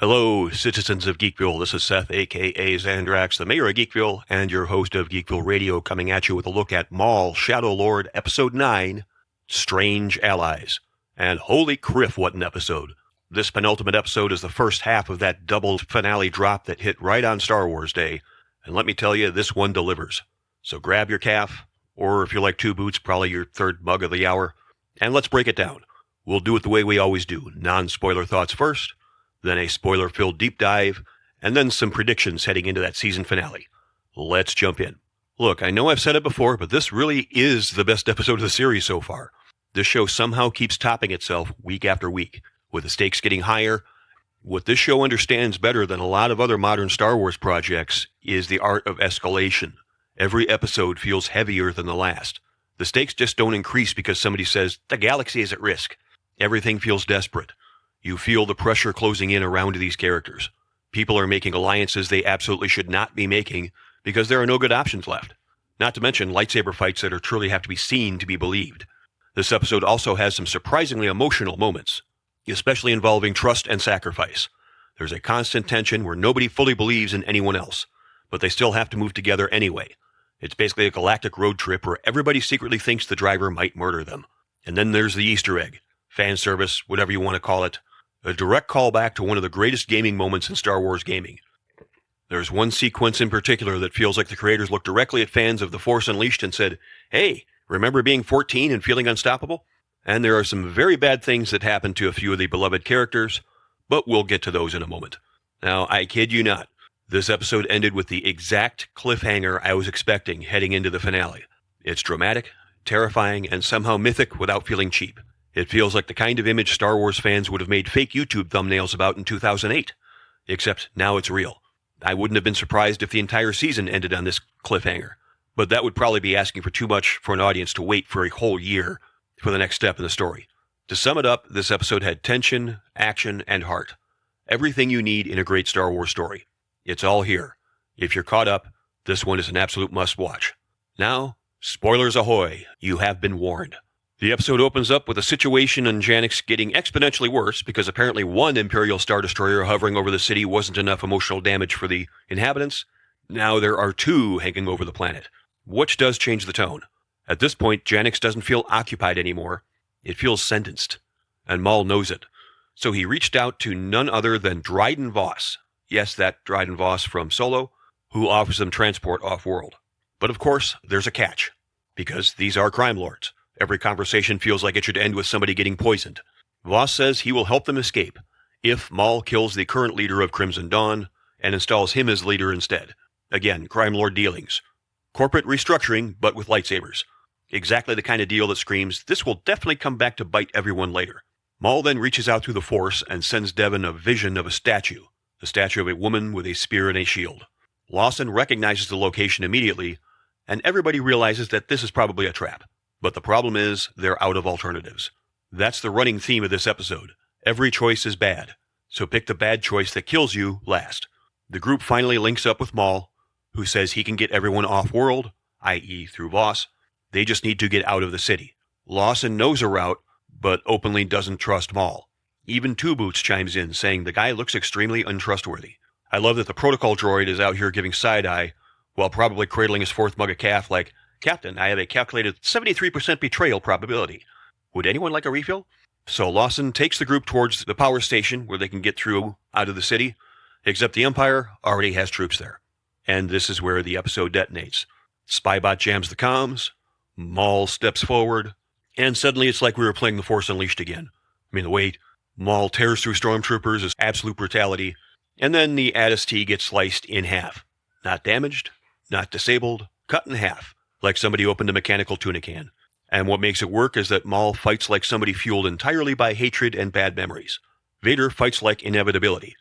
Hello, citizens of Geekville. This is Seth, a.k.a. Xandrax, the mayor of Geekville, and your host of Geekville Radio, coming at you with a look at Maul, Shadow Lord, Episode 9, Strange Allies. And holy criff, what an episode. This penultimate episode is the first half of that double finale drop that hit right on Star Wars Day. And let me tell you, this one delivers. So grab your calf, or if you're like Two Boots, probably your third mug of the hour, and let's break it down. We'll do it the way we always do. Non-spoiler thoughts first, then a spoiler-filled deep dive, and then some predictions heading into that season finale. Let's jump in. Look, I know I've said it before, but this really is the best episode of the series so far. This show somehow keeps topping itself week after week, with the stakes getting higher. What this show understands better than a lot of other modern Star Wars projects is the art of escalation. Every episode feels heavier than the last. The stakes just don't increase because somebody says, the galaxy is at risk. Everything feels desperate. You feel the pressure closing in around these characters. People are making alliances they absolutely should not be making because there are no good options left. Not to mention lightsaber fights that are truly have to be seen to be believed. This episode also has some surprisingly emotional moments, especially involving trust and sacrifice. There's a constant tension where nobody fully believes in anyone else, but they still have to move together anyway. It's basically a galactic road trip where everybody secretly thinks the driver might murder them. And then there's the Easter egg, fan service, whatever you want to call it. A direct callback to one of the greatest gaming moments in Star Wars gaming. There's one sequence in particular that feels like the creators looked directly at fans of The Force Unleashed and said, hey, remember being 14 and feeling unstoppable? And there are some very bad things that happen to a few of the beloved characters, but we'll get to those in a moment. Now, I kid you not, this episode ended with the exact cliffhanger I was expecting heading into the finale. It's dramatic, terrifying, and somehow mythic without feeling cheap. It feels like the kind of image Star Wars fans would have made fake YouTube thumbnails about in 2008. Except now it's real. I wouldn't have been surprised if the entire season ended on this cliffhanger. But that would probably be asking for too much for an audience to wait for a whole year for the next step in the story. To sum it up, this episode had tension, action, and heart. Everything you need in a great Star Wars story. It's all here. If you're caught up, this one is an absolute must-watch. Now, spoilers ahoy, you have been warned. The episode opens up with a situation on Janix getting exponentially worse because apparently one Imperial Star Destroyer hovering over the city wasn't enough emotional damage for the inhabitants. Now there are two hanging over the planet, which does change the tone. At this point, Janix doesn't feel occupied anymore. It feels sentenced, and Maul knows it. So he reached out to none other than Dryden Vos. Yes, that Dryden Vos from Solo, who offers them transport off-world. But of course, there's a catch, because these are crime lords. Every conversation feels like it should end with somebody getting poisoned. Vos says he will help them escape if Maul kills the current leader of Crimson Dawn and installs him as leader instead. Again, crime lord dealings. Corporate restructuring, but with lightsabers. Exactly the kind of deal that screams, this will definitely come back to bite everyone later. Maul then reaches out through the Force and sends Devon a vision of a statue of a woman with a spear and a shield. Lawson recognizes the location immediately, and everybody realizes that this is probably a trap. But the problem is, they're out of alternatives. That's the running theme of this episode. Every choice is bad, so pick the bad choice that kills you last. The group finally links up with Maul, who says he can get everyone off-world, i.e. through Vos. They just need to get out of the city. Lawson knows a route, but openly doesn't trust Maul. Even Two Boots chimes in, saying the guy looks extremely untrustworthy. I love that the protocol droid is out here giving side-eye, while probably cradling his fourth mug of calf like, Captain, I have a calculated 73% betrayal probability. Would anyone like a refill? So Lawson takes the group towards the power station where they can get through out of the city, except the Empire already has troops there. And this is where the episode detonates. Spybot jams the comms, Maul steps forward, and suddenly it's like we were playing The Force Unleashed again. I mean, the way Maul tears through stormtroopers is absolute brutality, and then the AT-ST gets sliced in half. Not damaged, not disabled, cut in half. Like somebody opened a mechanical tuna can. And what makes it work is that Maul fights like somebody fueled entirely by hatred and bad memories. Vader fights like inevitability.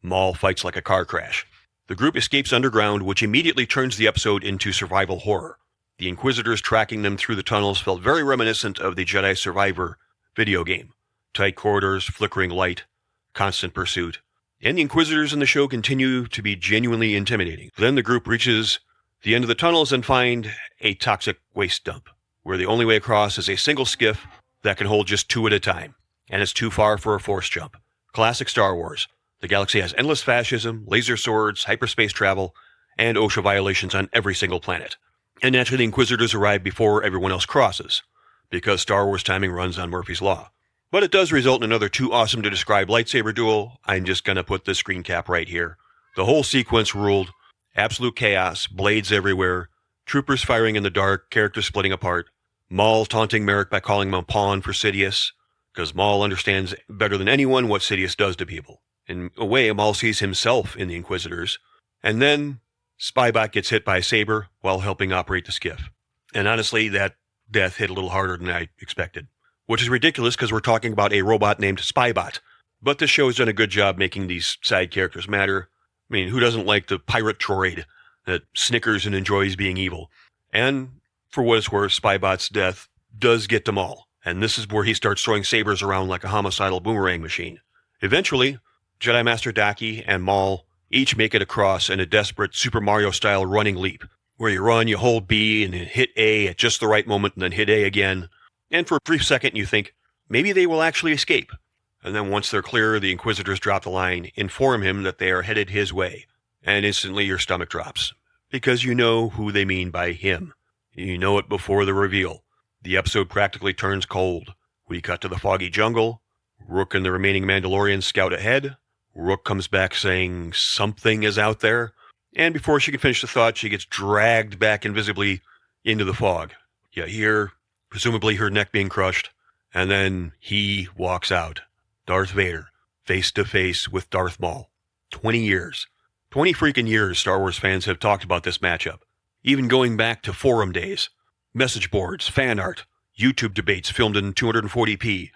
Maul fights like a car crash. The group escapes underground, which immediately turns the episode into survival horror. The Inquisitors tracking them through the tunnels felt very reminiscent of the Jedi Survivor video game. Tight corridors, flickering light, constant pursuit. And the Inquisitors in the show continue to be genuinely intimidating. Then the group reaches the end of the tunnels and find a toxic waste dump, where the only way across is a single skiff that can hold just two at a time, and it's too far for a force jump. Classic Star Wars. The galaxy has endless fascism, laser swords, hyperspace travel, and OSHA violations on every single planet. And naturally, the Inquisitors arrive before everyone else crosses, because Star Wars timing runs on Murphy's Law. But it does result in another too awesome to describe lightsaber duel. I'm just going to put the screen cap right here. The whole sequence ruled. Absolute chaos, blades everywhere, troopers firing in the dark, characters splitting apart, Maul taunting Merrick by calling him a pawn for Sidious, because Maul understands better than anyone what Sidious does to people. In a way, Maul sees himself in the Inquisitors. And then Spybot gets hit by a saber while helping operate the skiff. And honestly, that death hit a little harder than I expected. Which is ridiculous because we're talking about a robot named Spybot. But this show has done a good job making these side characters matter. I mean, who doesn't like the pirate droid that snickers and enjoys being evil? And for what it's worth, Spybot's death does get to Maul. And this is where he starts throwing sabers around like a homicidal boomerang machine. Eventually, Jedi Master Daki and Maul each make it across in a desperate Super Mario-style running leap, where you run, you hold B, and then hit A at just the right moment, and then hit A again. And for a brief second, you think, maybe they will actually escape. And then once they're clear, the Inquisitors drop the line, inform him that they are headed his way. And instantly your stomach drops. Because you know who they mean by him. You know it before the reveal. The episode practically turns cold. We cut to the foggy jungle. Rook and the remaining Mandalorians scout ahead. Rook comes back saying something is out there. And before she can finish the thought, she gets dragged back invisibly into the fog. You hear, presumably her neck being crushed. And then he walks out. Darth Vader, face to face with Darth Maul. 20 years. 20 freaking years Star Wars fans have talked about this matchup. Even going back to forum days. Message boards, fan art, YouTube debates filmed in 240p.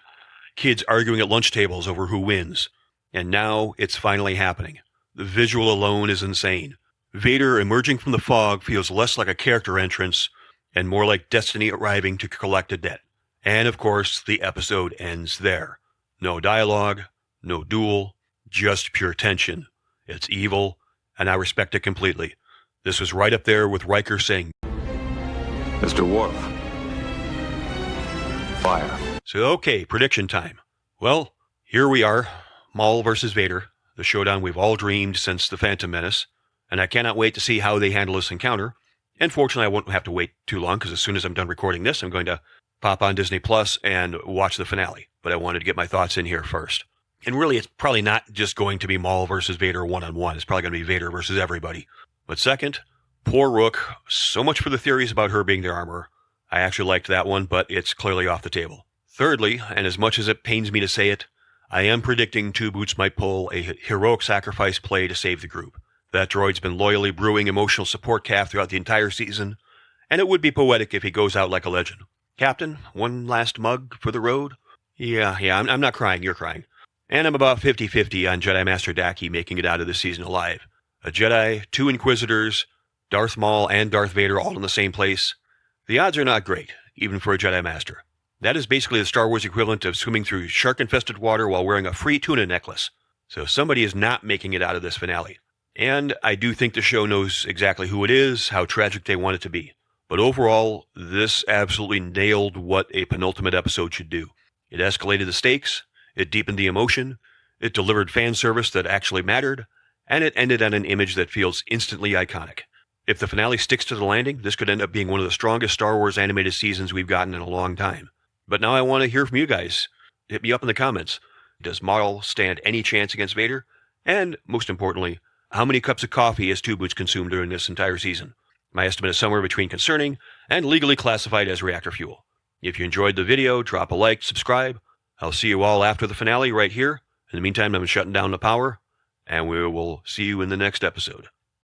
Kids arguing at lunch tables over who wins. And now it's finally happening. The visual alone is insane. Vader emerging from the fog feels less like a character entrance and more like destiny arriving to collect a debt. And of course, the episode ends there. No dialogue, no duel, just pure tension. It's evil, and I respect it completely. This was right up there with Riker saying, Mr. Worf, fire. So okay, prediction time. Well, here we are, Maul versus Vader, the showdown we've all dreamed since The Phantom Menace, and I cannot wait to see how they handle this encounter. And fortunately, I won't have to wait too long, because as soon as I'm done recording this, I'm going to pop on Disney Plus and watch the finale. But I wanted to get my thoughts in here first. And really, it's probably not just going to be Maul versus Vader one-on-one. It's probably going to be Vader versus everybody. But second, poor Rook. So much for the theories about her being the armorer. I actually liked that one, but it's clearly off the table. Thirdly, and as much as it pains me to say it, I am predicting Two Boots might pull a heroic sacrifice play to save the group. That droid's been loyally brewing emotional support calf throughout the entire season, and it would be poetic if he goes out like a legend. Captain, one last mug for the road? Yeah, I'm not crying, you're crying. And I'm about 50-50 on Jedi Master Daki making it out of this season alive. A Jedi, two Inquisitors, Darth Maul and Darth Vader all in the same place. The odds are not great, even for a Jedi Master. That is basically the Star Wars equivalent of swimming through shark-infested water while wearing a free tuna necklace. So somebody is not making it out of this finale. And I do think the show knows exactly who it is, how tragic they want it to be. But overall, this absolutely nailed what a penultimate episode should do. It escalated the stakes, it deepened the emotion, it delivered fan service that actually mattered, and it ended on an image that feels instantly iconic. If the finale sticks to the landing, this could end up being one of the strongest Star Wars animated seasons we've gotten in a long time. But now I want to hear from you guys. Hit me up in the comments. Does Maul stand any chance against Vader? And, most importantly, how many cups of coffee has Two Boots consumed during this entire season? My estimate is somewhere between concerning and legally classified as reactor fuel. If you enjoyed the video, drop a like, subscribe. I'll see you all after the finale right here. In the meantime, I'm shutting down the power, and we will see you in the next episode.